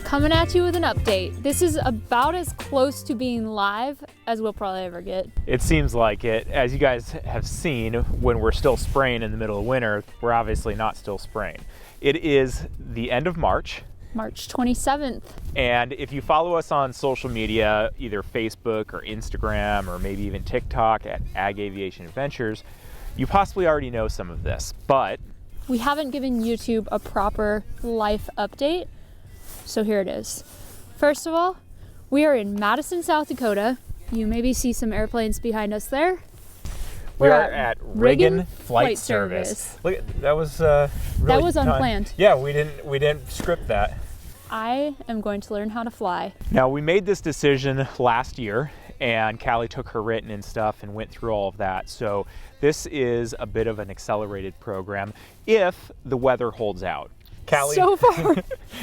Coming at you with an update. This is about as close to being live as we'll probably ever get. It seems like it. As you guys have seen, when we're still spraying in the middle of winter, we're obviously not still spraying. It is the end of March. March 27th. And if you follow us on social media, either Facebook or Instagram or maybe even TikTok at agaviationadventures, you possibly already know some of this, but we haven't given YouTube a proper life update. So here it is. First of all, we are in Madison, South Dakota. You maybe see some airplanes behind us there. We are at Reagan Flight Service. Look, that was really that was unplanned. Yeah, we didn't script that. I am going to learn how to fly. Now, we made this decision last year, and Callie took her written and stuff and went through all of that. So this is a bit of an accelerated program if the weather holds out. Callie. So far,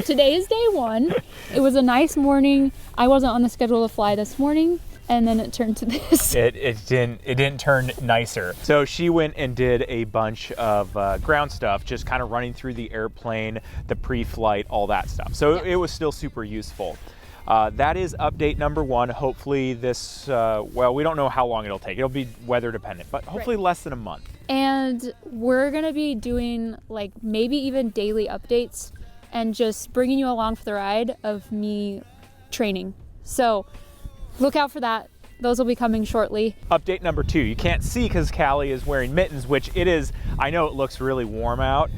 today is day one. It was a nice morning. I wasn't on the schedule to fly this morning, and then it turned to this. It didn't turn nicer. So she went and did a bunch of ground stuff, just kind of running through the airplane, the pre-flight, all that stuff. So It was still super useful. That is update number one. Hopefully this, well, we don't know how long it'll take. It'll be weather dependent, but hopefully less than a month. And we're gonna be doing like maybe even daily updates and just bringing you along for the ride of me training. So look out for that. Those will be coming shortly. Update number two. You can't see because Callie is wearing mittens, which it is, I know it looks really warm out.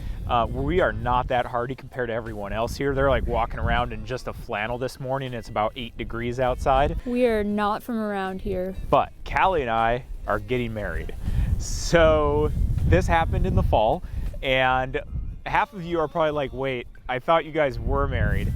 We are not that hardy compared to everyone else here. They're like walking around in just a flannel this morning. It's about 8 degrees outside. We are not from around here. But Callie and I are getting married. So this happened in the fall, and half of you are probably like, wait, I thought you guys were married.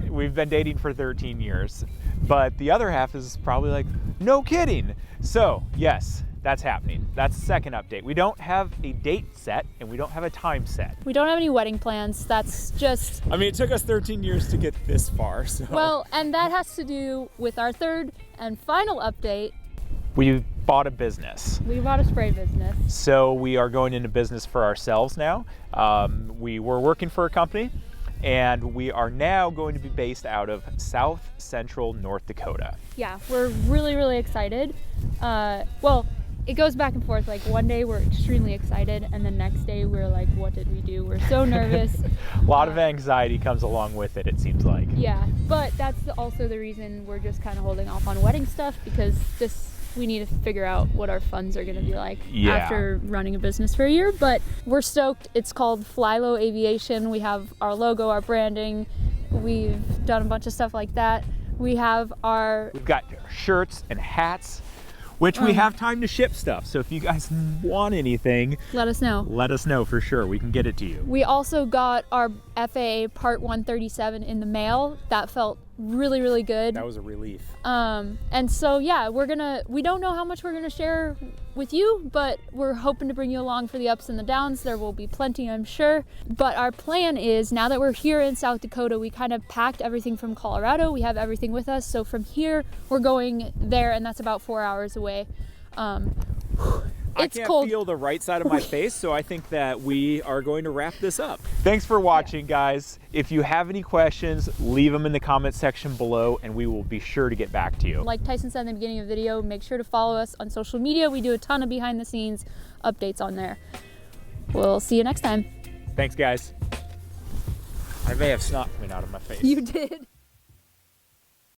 We've been dating for 13 years. But the other half is probably like, no kidding. So yes, that's happening. That's the second update. We don't have a date set and we don't have a time set. We don't have any wedding plans. That's just... I mean, it took us 13 years to get this far, so... Well, and that has to do with our third and final update. We bought a business. We bought a spray business. So we are going into business for ourselves now. We were working for a company, and we are now going to be based out of South Central North Dakota. Yeah, we're really, really excited. Well, it goes back and forth. Like one day we're extremely excited, and the next day we're like, what did we do? We're so nervous. A lot of anxiety comes along with it, it seems like. Yeah, but that's also the reason we're just kind of holding off on wedding stuff, because we need to figure out what our funds are going to be like after running a business for a year. But we're stoked. It's called Fly Low Aviation. We have our logo, our branding. We've done a bunch of stuff like that. We've got shirts and hats, which we have time to ship stuff. So if you guys want anything, let us know. Let us know for sure. We can get it to you. We also got our FAA Part 137 in the mail. That felt really, really good. That was a relief. And so yeah, we don't know how much we're gonna share with you, but we're hoping to bring you along for the ups and the downs. There will be plenty, I'm sure. But our plan is, now that we're here in South Dakota, we kind of packed everything from Colorado. We have everything with us. So from here, we're going there, and that's about 4 hours away. I It's can't cold. feel the right side of my face, so I think that we are going to wrap this up. Thanks for watching, guys. If you have any questions, leave them in the comment section below, and we will be sure to get back to you. Like Tyson said in the beginning of the video, make sure to follow us on social media. We do a ton of behind the scenes updates on there. We'll see you next time. Thanks, guys. I may have snot coming out of my face. You did.